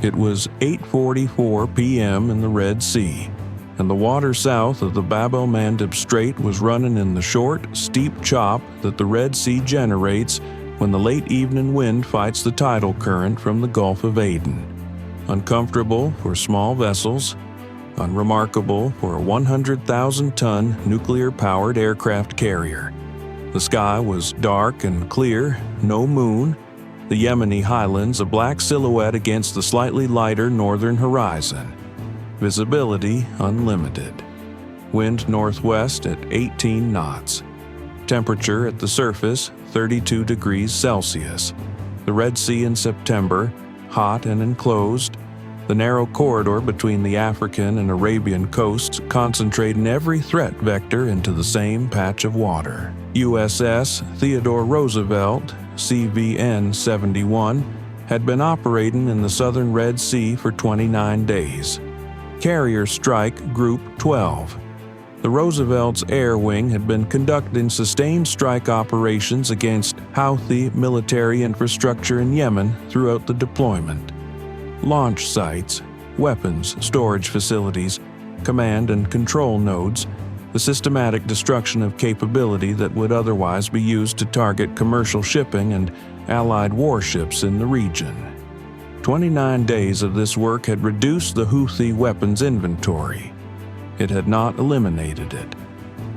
It was 8:44 p.m. in the Red Sea, and the water south of the Bab el-Mandeb Strait was running in the short, steep chop that the Red Sea generates when the late evening wind fights the tidal current from the Gulf of Aden. Uncomfortable for small vessels, unremarkable for a 100,000-ton nuclear-powered aircraft carrier. The sky was dark and clear, no moon, the Yemeni highlands a black silhouette against the slightly lighter northern horizon. Visibility unlimited. Wind northwest at 18 knots. Temperature at the surface 32 degrees Celsius. The Red Sea in September, hot and enclosed. The narrow corridor between the African and Arabian coasts concentrating every threat vector into the same patch of water. USS Theodore Roosevelt, CVN-71, had been operating in the southern Red Sea for 29 days. Carrier Strike Group 12. The Roosevelt's air wing had been conducting sustained strike operations against Houthi military infrastructure in Yemen throughout the deployment. Launch sites, weapons storage facilities, command and control nodes, the systematic destruction of capability that would otherwise be used to target commercial shipping and Allied warships in the region. 29 days of this work had reduced the Houthi weapons inventory. It had not eliminated it.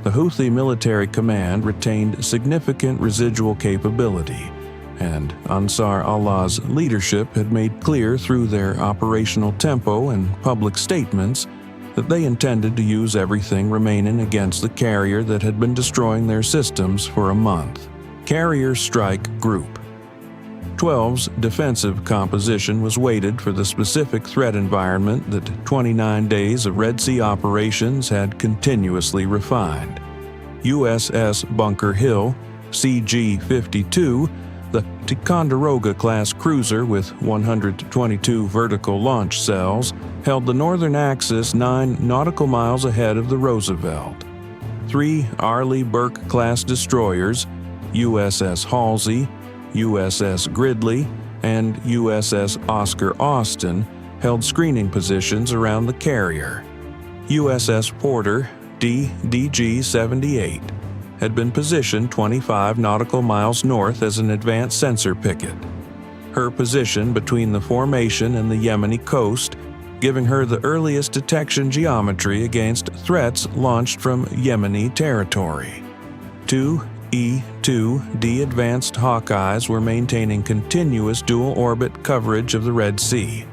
The Houthi military command retained significant residual capability, and Ansar Allah's leadership had made clear through their operational tempo and public statements that they intended to use everything remaining against the carrier that had been destroying their systems for a month. Carrier Strike Group 12's defensive composition was weighted for the specific threat environment that 29 days of Red Sea operations had continuously refined. USS Bunker Hill, CG-52, the Ticonderoga-class cruiser with 122 vertical launch cells, held the northern axis 9 nautical miles ahead of the Roosevelt. 3 Arleigh Burke-class destroyers, USS Halsey, USS Gridley, and USS Oscar Austin, held screening positions around the carrier. USS Porter, DDG-78, had been positioned 25 nautical miles north as an advanced sensor picket. Her position between the formation and the Yemeni coast, giving her the earliest detection geometry against threats launched from Yemeni territory. 2 E-2D advanced Hawkeyes were maintaining continuous dual-orbit coverage of the Red Sea.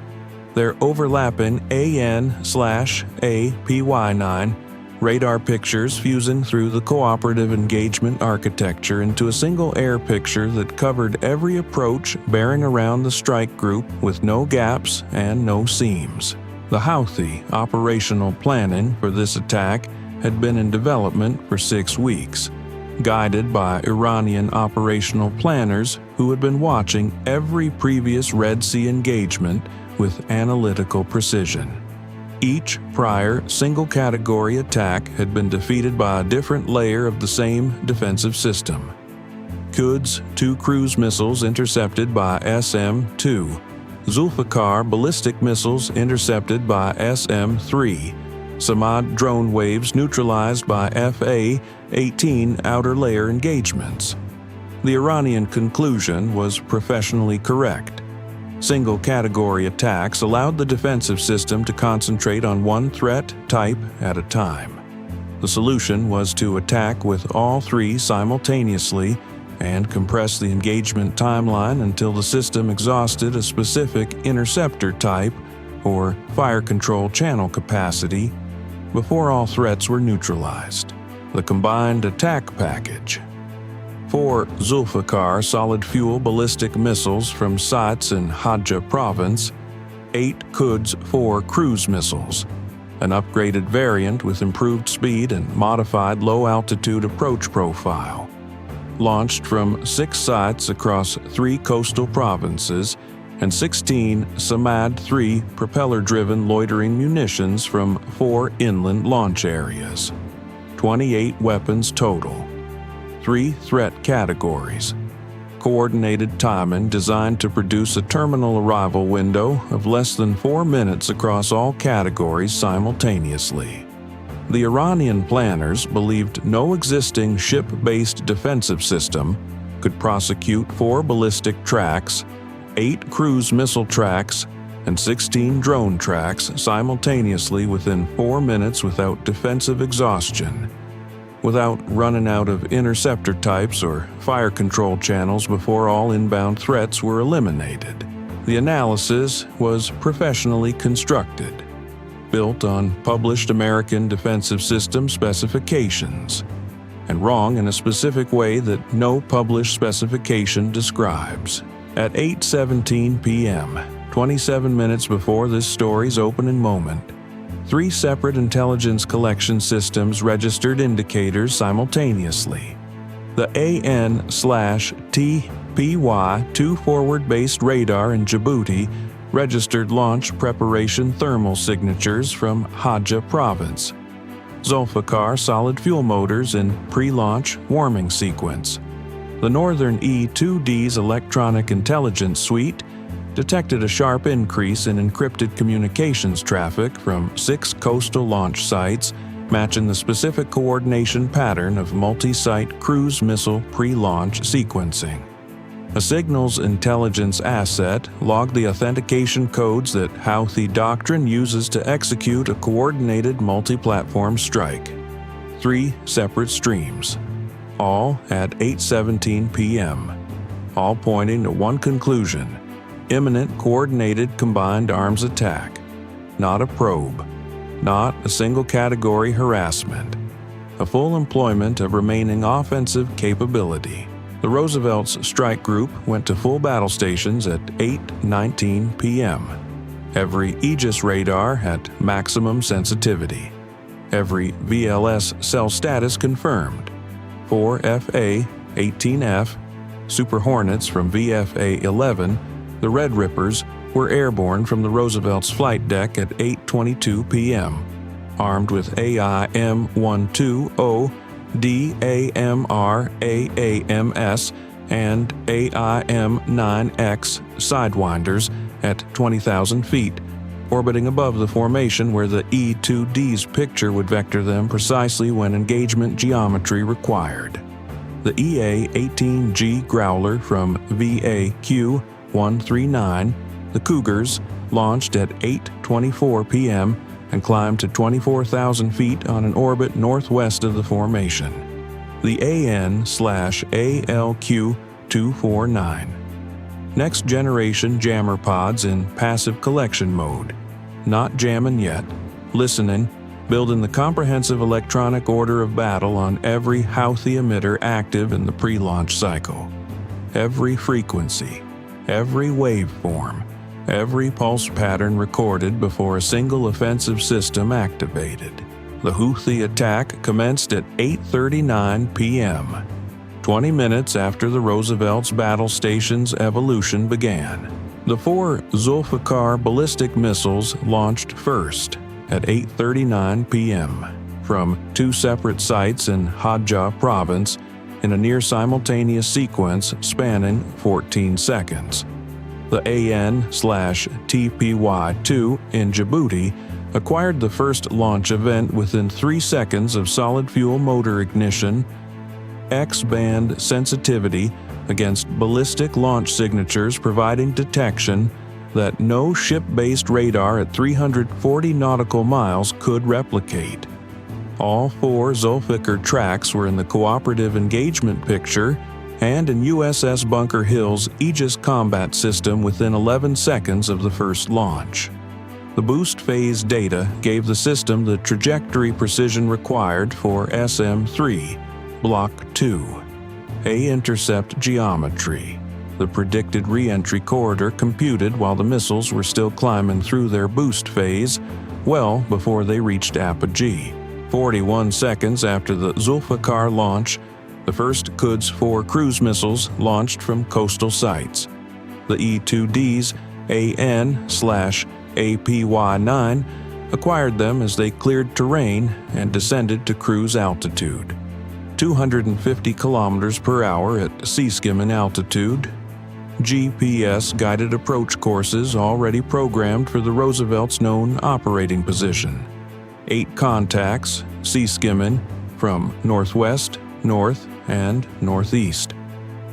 Their overlapping AN/APY-9 radar pictures fusing through the cooperative engagement architecture into a single air picture that covered every approach bearing around the strike group with no gaps and no seams. The Houthi operational planning for this attack had been in development for 6 weeks, guided by Iranian operational planners who had been watching every previous Red Sea engagement with analytical precision. Each prior single-category attack had been defeated by a different layer of the same defensive system. Quds 2 cruise missiles intercepted by SM-2, Zulfiqar ballistic missiles intercepted by SM-3, Samad drone waves neutralized by FA-18 outer layer engagements. The Iranian conclusion was professionally correct. Single-category attacks allowed the defensive system to concentrate on one threat type at a time. The solution was to attack with all 3 simultaneously and compress the engagement timeline until the system exhausted a specific interceptor type or fire control channel capacity before all threats were neutralized. The combined attack package: 4 Zulfiqar solid-fuel ballistic missiles from sites in Hadja province, 8 Quds 4 cruise missiles, an upgraded variant with improved speed and modified low-altitude approach profile, launched from 6 sites across 3 coastal provinces, and 16 Samad-3 propeller-driven loitering munitions from 4 inland launch areas. 28 weapons total. 3 threat categories: coordinated timing designed to produce a terminal arrival window of less than 4 minutes across all categories simultaneously. The Iranian planners believed no existing ship-based defensive system could prosecute 4 ballistic tracks, 8 cruise missile tracks, and 16 drone tracks simultaneously within 4 minutes without defensive exhaustion, without running out of interceptor types or fire control channels before all inbound threats were eliminated. The analysis was professionally constructed, built on published American defensive system specifications, and wrong in a specific way that no published specification describes. At 8:17 p.m., 27 minutes before this story's opening moment, 3 separate intelligence collection systems registered indicators simultaneously. The AN/TPY-2 forward-based radar in Djibouti registered launch preparation thermal signatures from Houthi province. Zulfiqar solid fuel motors in pre-launch warming sequence. The northern E-2D's electronic intelligence suite detected a sharp increase in encrypted communications traffic from 6 coastal launch sites, matching the specific coordination pattern of multi-site cruise missile pre-launch sequencing. A signals intelligence asset logged the authentication codes that Houthi doctrine uses to execute a coordinated multi-platform strike. 3 separate streams, all at 8:17 p.m., all pointing to one conclusion: imminent coordinated combined arms attack. Not a probe, not a single category harassment, a full employment of remaining offensive capability. The Roosevelt's strike group went to full battle stations at 8:19 p.m. Every Aegis radar at maximum sensitivity. Every VLS cell status confirmed. 4 FA-18F Super Hornets from VFA-11, the Red Rippers, were airborne from the Roosevelt's flight deck at 8:22 p.m., armed with AIM-120, DAMR AAMS, and AIM-9X sidewinders at 20,000 feet, orbiting above the formation where the E-2D's picture would vector them precisely when engagement geometry required. The EA-18G Growler from VAQ-139, the Cougars, launched at 8:24 p.m. and climbed to 24,000 feet on an orbit northwest of the formation. The AN/ALQ-249. Next generation jammer pods in passive collection mode. Not jamming yet, listening, building the comprehensive electronic order of battle on every Houthi emitter active in the pre-launch cycle. Every frequency, every waveform, every pulse pattern recorded before a single offensive system activated. The Houthi attack commenced at 8:39 p.m., 20 minutes after the Roosevelt's battle station's evolution began. The 4 Zulfiqar ballistic missiles launched first at 8:39 p.m. from 2 separate sites in Houthi province in a near-simultaneous sequence spanning 14 seconds. The AN/TPY-2 in Djibouti acquired the first launch event within 3 seconds of solid fuel motor ignition, X-band sensitivity against ballistic launch signatures, providing detection that no ship-based radar at 340 nautical miles could replicate. All 4 Zulfiqar tracks were in the cooperative engagement picture and in USS Bunker Hill's Aegis combat system within 11 seconds of the first launch. The boost phase data gave the system the trajectory precision required for SM-3, Block IIA intercept geometry. The predicted re-entry corridor computed while the missiles were still climbing through their boost phase, well before they reached apogee. 41 seconds after the Zulfiqar launch, the first Quds 4 cruise missiles launched from coastal sites. The E-2Ds AN/APY-9 acquired them as they cleared terrain and descended to cruise altitude. 250 kilometers per hour at sea skimming altitude. GPS-guided approach courses already programmed for the Roosevelt's known operating position. 8 contacts, sea skimming, from northwest, north, and northeast.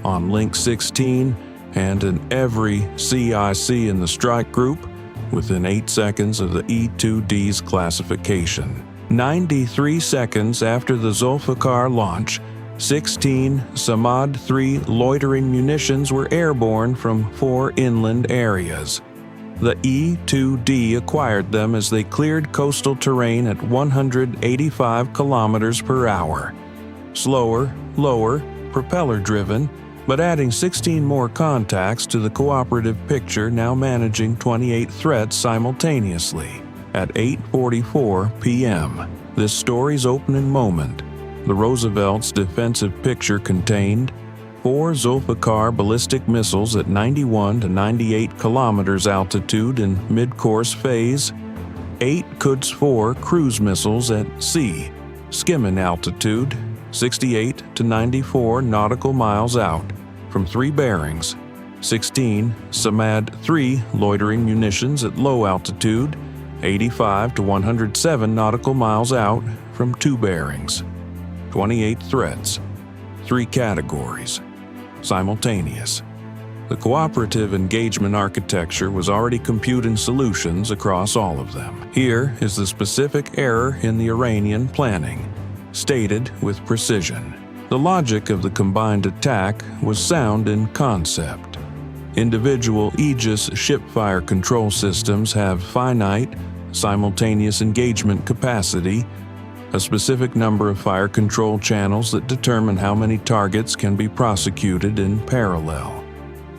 On Link 16 and in every CIC in the strike group within 8 seconds of the E-2D's classification. 93 seconds after the Zulfiqar launch, 16 Samad-3 loitering munitions were airborne from 4 inland areas. The E-2D acquired them as they cleared coastal terrain at 185 kilometers per hour. Slower, lower, propeller-driven, but adding 16 more contacts to the cooperative picture, now managing 28 threats simultaneously. At 8:44 p.m., this story's opening moment, the Roosevelt's defensive picture contained 4 Zulfiqar ballistic missiles at 91 to 98 kilometers altitude in mid-course phase, 8 Quds 4 cruise missiles at sea, skimming altitude, 68 to 94 nautical miles out, from 3 bearings, 16 Samad-3 loitering munitions at low altitude, 85 to 107 nautical miles out, from 2 bearings, 28 threats, 3 categories, simultaneous. The cooperative engagement architecture was already computing solutions across all of them. Here is the specific error in the Iranian planning, stated with precision. The logic of the combined attack was sound in concept. Individual Aegis ship fire control systems have finite, simultaneous engagement capacity, a specific number of fire control channels that determine how many targets can be prosecuted in parallel.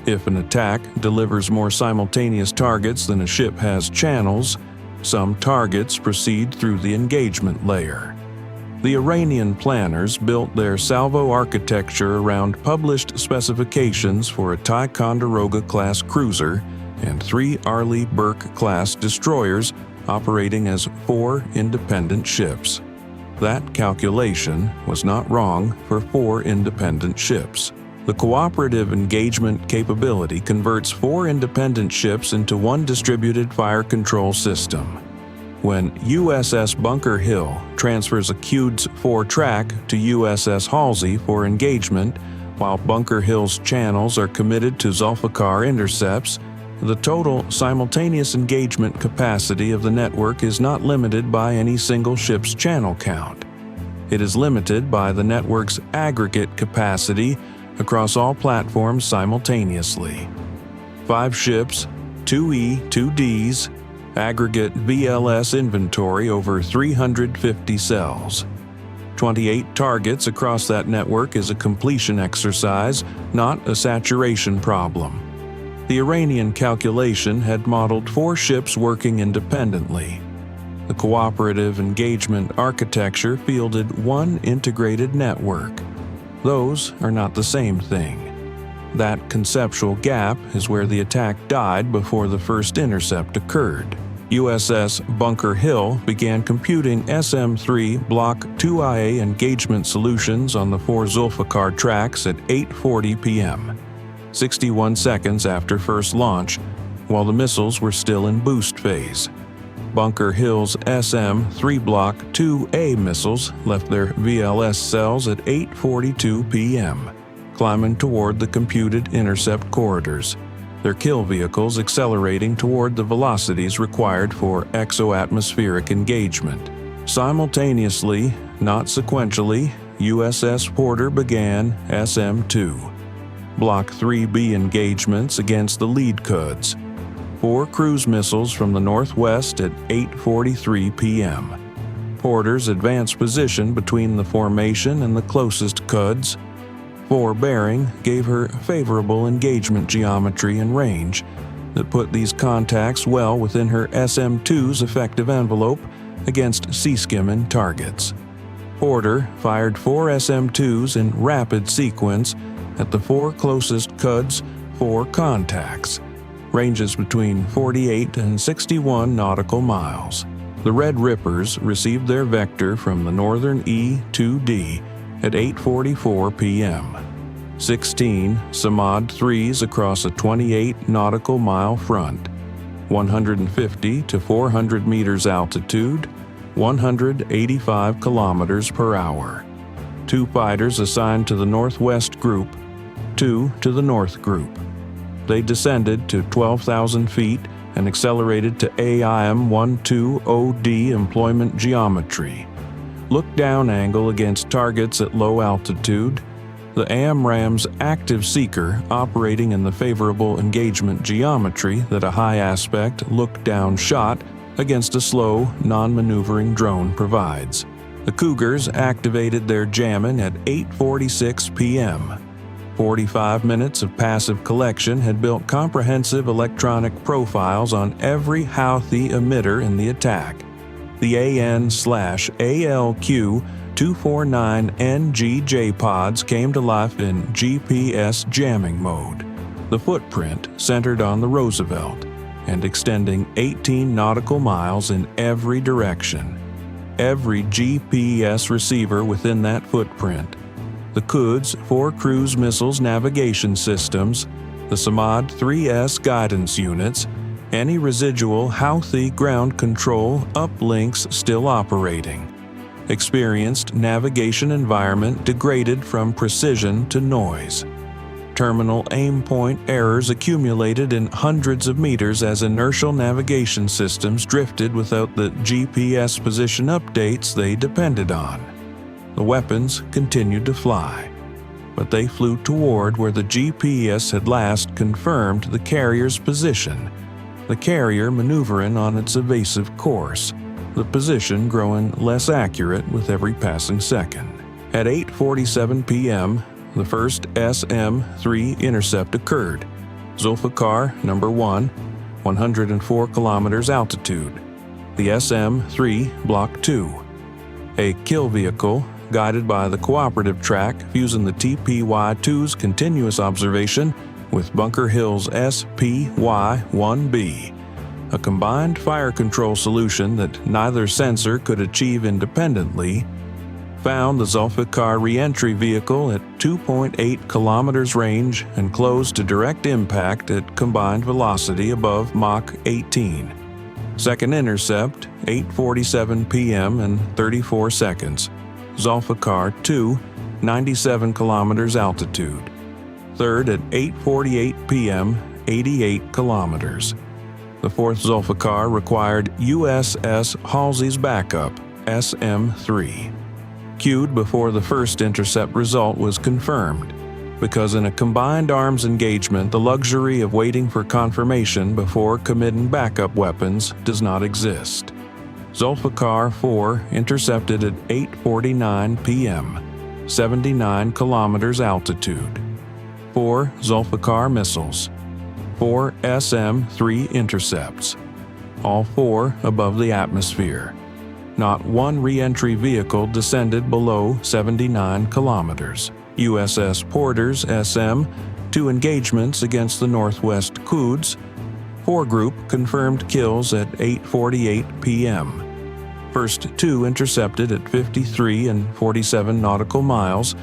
If an attack delivers more simultaneous targets than a ship has channels, some targets proceed through the engagement layer. The Iranian planners built their salvo architecture around published specifications for a Ticonderoga-class cruiser and 3 Arleigh Burke-class destroyers operating as 4 independent ships. That calculation was not wrong for 4 independent ships. The cooperative engagement capability converts 4 independent ships into 1 distributed fire control system. When USS Bunker Hill transfers a Quds 4 track to USS Houthi for engagement, while Bunker Hill's channels are committed to Zulfiqar intercepts, the total simultaneous engagement capacity of the network is not limited by any single ship's channel count. It is limited by the network's aggregate capacity across all platforms simultaneously. 5 ships, 2 E-2Ds, aggregate VLS inventory over 350 cells. 28 targets across that network is a completion exercise, not a saturation problem. The Iranian calculation had modeled 4 ships working independently. The cooperative engagement architecture fielded 1 integrated network. Those are not the same thing. That conceptual gap is where the attack died before the first intercept occurred. USS Bunker Hill began computing SM-3 Block IIA engagement solutions on the 4 Zulfiqar tracks at 8:40 p.m., 61 seconds after first launch, while the missiles were still in boost phase. Bunker Hill's SM-3 Block IIA missiles left their VLS cells at 8:42 p.m., climbing toward the computed intercept corridors, their kill vehicles accelerating toward the velocities required for exo-atmospheric engagement. Simultaneously, not sequentially, USS Porter began SM-2. Block 3B engagements against the lead Quds. 4 cruise missiles from the northwest at 8:43 p.m. Porter's advanced position between the formation and the closest Quds. 4 bearing gave her favorable engagement geometry and range that put these contacts well within her SM-2's effective envelope against sea-skimming targets. Porter fired 4 SM-2s in rapid sequence at the 4 closest Quds 4 contacts, ranges between 48 and 61 nautical miles. The Red Rippers received their vector from the northern E-2D at 8:44 p.m. 16 Samad 3s across a 28 nautical mile front, 150 to 400 meters altitude, 185 kilometers per hour. 2 fighters assigned to the Northwest Group, 2 to the North Group. They descended to 12,000 feet and accelerated to AIM-12OD employment geometry. Look-down angle against targets at low altitude. The AMRAAM's active seeker operating in the favorable engagement geometry that a high-aspect look-down shot against a slow, non-maneuvering drone provides. The Cougars activated their jamming at 8:46 p.m. 45 minutes of passive collection had built comprehensive electronic profiles on every Houthi emitter in the attack. The AN/ALQ-249NG J-pods came to life in GPS jamming mode. The footprint centered on the Roosevelt and extending 18 nautical miles in every direction. Every GPS receiver within that footprint, the Quds 4 cruise missiles navigation systems, the Samad 3S guidance units, any residual Houthi ground control uplinks still operating. Experienced navigation environment degraded from precision to noise. Terminal aim point errors accumulated in hundreds of meters as inertial navigation systems drifted without the GPS position updates they depended on. The weapons continued to fly, but they flew toward where the GPS had last confirmed the carrier's position, the carrier maneuvering on its evasive course, the position growing less accurate with every passing second. At 8:47 p.m., the first SM-3 intercept occurred. Zulfiqar number 1, 104 kilometers altitude. The SM-3 Block 2. A kill vehicle guided by the Cooperative track fusing the TPY-2's continuous observation with Bunker Hill's SPY-1B, a combined fire control solution that neither sensor could achieve independently, found the Zulfiqar re-entry vehicle at 2.8 kilometers range and closed to direct impact at combined velocity above Mach 18. Second intercept, 8:47 p.m. and 34 seconds. Zulfiqar 2, 97 kilometers altitude. Third at 8:48 p.m., 88 kilometers. The fourth Zulfiqar required USS Houthis backup, SM-3. Queued before the first intercept result was confirmed, because in a combined arms engagement the luxury of waiting for confirmation before committing backup weapons does not exist. Zulfiqar 4 intercepted at 8:49 p.m., 79 kilometers altitude. 4 Zulfiqar missiles. 4 SM-3 intercepts. All 4 above the atmosphere. Not one re-entry vehicle descended below 79 kilometers. USS Porter's SM, 2 engagements against the Northwest Quds. 4 group confirmed kills at 8:48 p.m. First 2 intercepted at 53 and 47 nautical miles.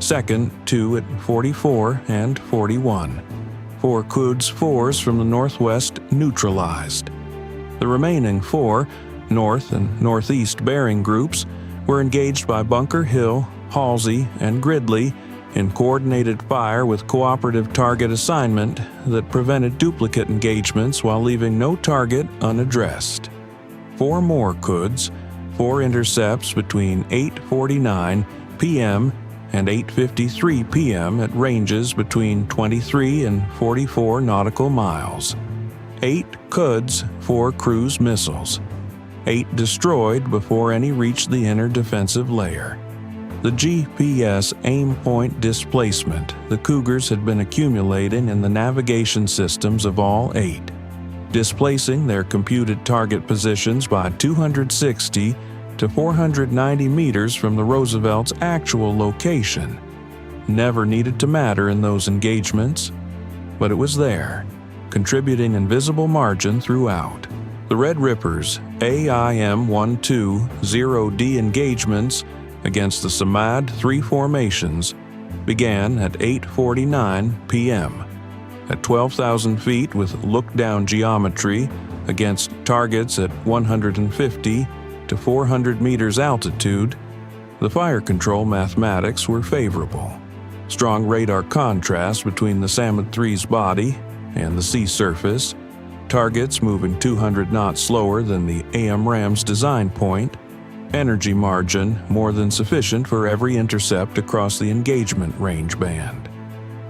Second 2 at 44 and 41. 4 Quds 4s from the Northwest neutralized. The remaining 4 North and Northeast bearing groups were engaged by Bunker Hill, Halsey, and Gridley in coordinated fire with cooperative target assignment that prevented duplicate engagements while leaving no target unaddressed. 4 more Quds, 4 intercepts between 8:49 p.m. and 8:53 p.m. at ranges between 23 and 44 nautical miles. 8 Quds, 4 cruise missiles. 8 destroyed before any reached the inner defensive layer. The GPS aim point displacement the Cougars had been accumulating in the navigation systems of all 8, displacing their computed target positions by 260 to 490 meters from the Roosevelt's actual location. Never needed to matter in those engagements, but it was there, contributing invisible margin throughout. The Red Ripper's AIM-12-0D engagements against the Samad 3 formations began at 8:49 p.m. At 12,000 feet with look-down geometry against targets at 150 to 400 meters altitude, the fire control mathematics were favorable. Strong radar contrast between the Samad 3's body and the sea surface, targets moving 200 knots slower than the AMRAAM's design point, energy margin more than sufficient for every intercept across the engagement range band.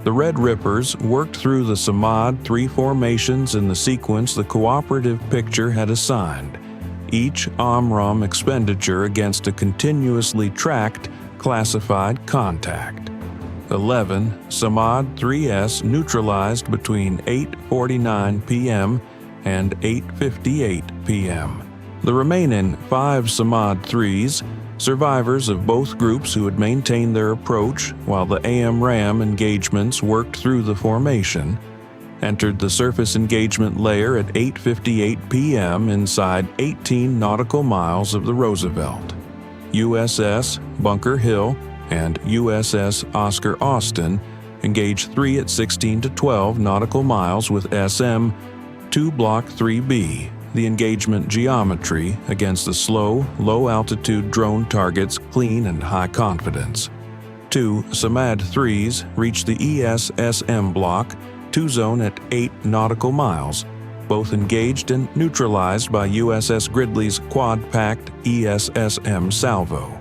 The Red Rippers worked through the Samad 3 formations in the sequence the Cooperative picture had assigned, each AMRAAM expenditure against a continuously tracked, classified contact. 11 Samad 3S neutralized between 8:49 p.m. and 8:58 p.m. The remaining 5 Samad 3s, survivors of both groups who had maintained their approach while the AMRAAM engagements worked through the formation, entered the surface engagement layer at 8:58 p.m. inside 18 nautical miles of the Roosevelt. USS Bunker Hill and USS Oscar Austin engaged 3 at 16 to 12 nautical miles with SM-2 Block 3B, the engagement geometry against the slow, low-altitude drone targets clean and high confidence. 2 Samad 3s reached the ESSM Block 2 zone at 8 nautical miles, both engaged and neutralized by USS Gridley's quad-packed ESSM Salvo.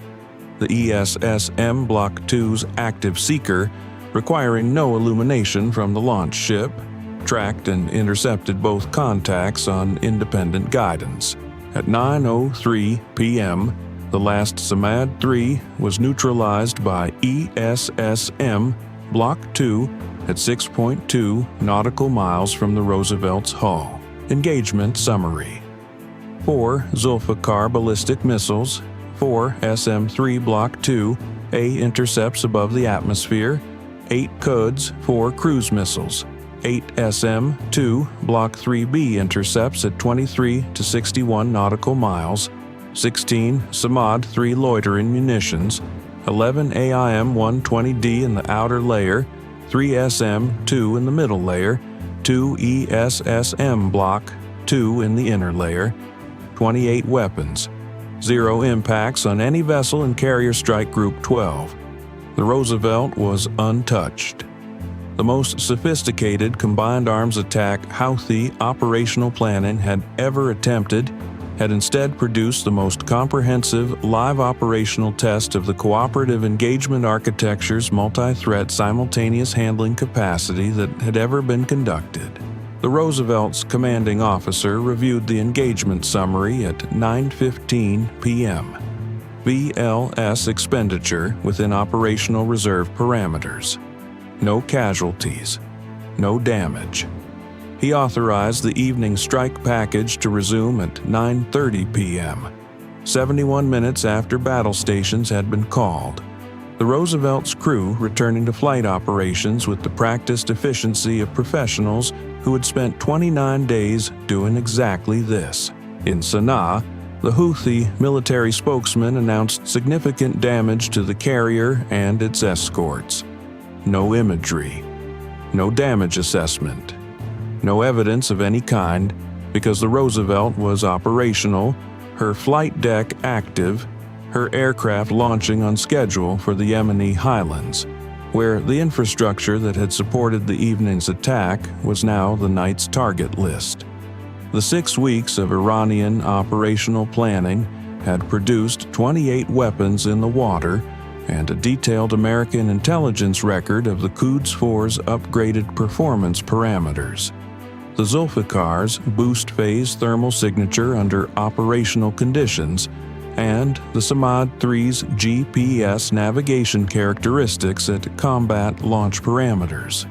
The ESSM Block 2's active seeker, requiring no illumination from the launch ship, tracked and intercepted both contacts on independent guidance. At 9:03 p.m., the last Samad 3 was neutralized by ESSM Block 2 at 6.2 nautical miles from the Roosevelt's hull. Engagement summary: 4 Zulfiqar ballistic missiles, 4 SM-3 Block 2A intercepts above the atmosphere, 8 Quds 4 cruise missiles, 8 SM-2 Block 3B intercepts at 23 to 61 nautical miles, 16 Samad 3 loitering munitions, 11 AIM-120D in the outer layer, 3 SM-2 in the middle layer, 2 ESSM Block 2 in the inner layer, 28 weapons, 0 impacts on any vessel in Carrier Strike Group 12. The Roosevelt was untouched. The most sophisticated combined arms attack Houthi operational planning had ever attempted had instead produced the most comprehensive live operational test of the cooperative engagement architecture's multi-threat simultaneous handling capacity that had ever been conducted. The Roosevelt's commanding officer reviewed the engagement summary at 9:15 p.m. VLS expenditure within operational reserve parameters. No casualties. No damage. He authorized the evening strike package to resume at 9:30 p.m., 71 minutes after battle stations had been called. The Roosevelt's crew returning to flight operations with the practiced efficiency of professionals who had spent 29 days doing exactly this. In Sana'a, the Houthi military spokesman announced significant damage to the carrier and its escorts. No imagery. No damage assessment. No evidence of any kind, because the Roosevelt was operational, her flight deck active, her aircraft launching on schedule for the Yemeni highlands, where the infrastructure that had supported the evening's attack was now the night's target list. The 6 weeks of Iranian operational planning had produced 28 weapons in the water and a detailed American intelligence record of the Quds 4's upgraded performance parameters. The Zulfiqars' boost phase thermal signature under operational conditions, and the Samad 3's GPS navigation characteristics at combat launch parameters.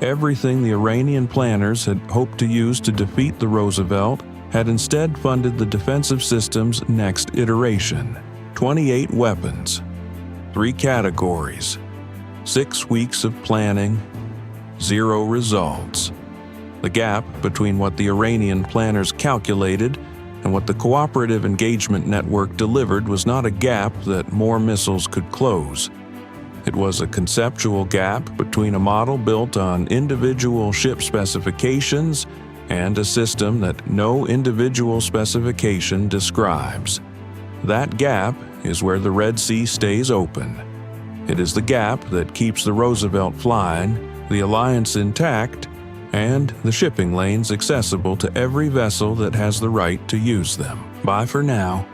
Everything the Iranian planners had hoped to use to defeat the Roosevelt had instead funded the defensive system's next iteration. 28 weapons, 3 categories, 6 weeks of planning, 0 results. The gap between what the Iranian planners calculated And what the Cooperative Engagement Network delivered was not a gap that more missiles could close. It was a conceptual gap between a model built on individual ship specifications and a system that no individual specification describes. That gap is where the Red Sea stays open. It is the gap that keeps the Roosevelt flying, the alliance intact, and the shipping lanes accessible to every vessel that has the right to use them. Bye for now.